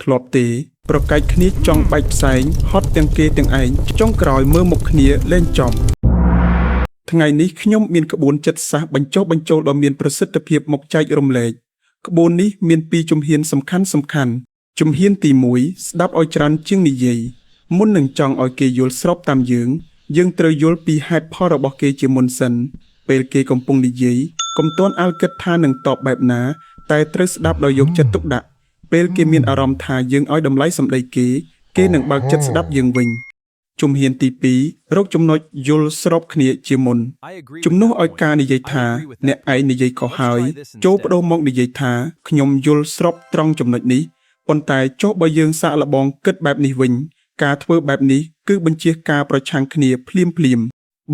ធ្លាប់ទេប្រកែកគ្នាចង់បែកផ្សែងហត់ទាំងគេទាំងឯងចុងក្រោយមើលមុខគ្នាលែងចំថ្ងៃនេះខ្ញុំមានក្បួនចិត្តសាស្ត្របញ្ចុះបញ្ចូលដ៏មានប្រសិទ្ធភាពមកចែករំលែកក្បួននេះមានពីរជំហានសំខាន់ជំហានទី1ស្ដាប់ឲ្យច្រើនជាងនិយាយមុននឹងចង់ឲ្យគេយល់ស្របតាមយើងត្រូវយល់ពីហេតុផលរបស់គេជាមុនសិនពេលគេកំពុងនិយាយកុំទាន់អាលគិតថានឹងតបបែបណាតែត្រូវស្ដាប់ដោយយកចិត្តទុកដាក់ពេលគេមានអារម្មណ៍ថាយើងឲ្យតម្លៃសម្ដីគេនឹងបើកចិត្តស្ដាប់យើងវិញជំហានទី2រកចំណុចយល់ស្របគ្នាជាមុនជំនួសឲ្យការនិយាយថាអ្នកឯងនិយាយខុសហើយចូលបដូរមកនិយាយថាខ្ញុំយល់ស្របត្រង់ចំណុចនេះប៉ុន្តែចុះបើយើងសាកល្បងគិតបែបនេះវិញការធ្វើបែបនេះគឺបញ្ជាការប្រឆាំងគ្នាភ្លាម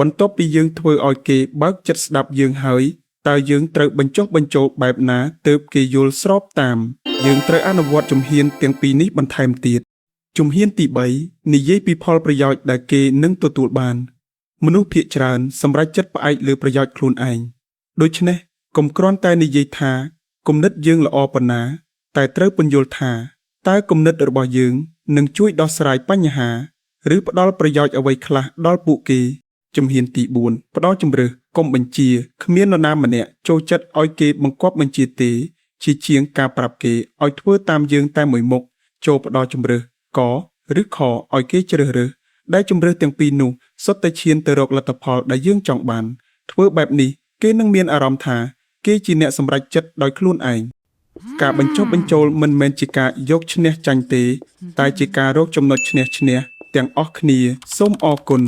បន្ទាប់ពីយើងធ្វើឲ្យគេបើកចិត្តស្ដាប់យើងហើយតើយើងត្រូវបញ្ចុះបញ្ចូលបែបណាទើបគេយល់ស្របតាមយើងត្រូវអនុវត្តជំហានទាំងពីរនេះបន្ថែមទៀតជំហានទី3និយាយពីផលប្រយោជន៍ដែលគេនឹងទទួលបានមនុស្សភាគច្រើនសម្រេចចិត្តផ្អែកលើប្រយោជន៍ខ្លួនឯងដូច្នេះកុំគ្រាន់តែនិយាយថាគំនិតយើងល្អប៉ុណ្ណាតែត្រូវពន្យល់ថាតើគំនិតរបស់យើងនឹងជួយដោះស្រាយបញ្ហាឬផ្ដល់ប្រយោជន៍អ្វីខ្លះដល់ពួកគេជំហានទី4ផ្ដល់ជម្រើសកុំបញ្ជាគ្មាននរណាម្នាក់ចូលចិត្តឲ្យគេបង្គាប់បញ្ជាទេជាជាងការប្រាប់គេឲ្យធ្វើតាមយើងតែមួយមុខចូលផ្ដល់ជម្រើសកឬខឲ្យគេជ្រើសរើសដែលជម្រើសទាំងពីរនោះសុទ្ធតែឈានទៅរកលទ្ធផលដែលយើងចង់បានធ្វើបែបនេះគេនឹងមានអារម្មណ៍ថាគេជាអ្នកសម្រេចចិត្តដោយខ្លួនឯងការបញ្ចុះបញ្ចូលមិនមែនជាការយកឈ្នះចាញ់ទេតែជាការរកចំណុចឈ្នះទាំងអស់គ្នាសូមអរគុណ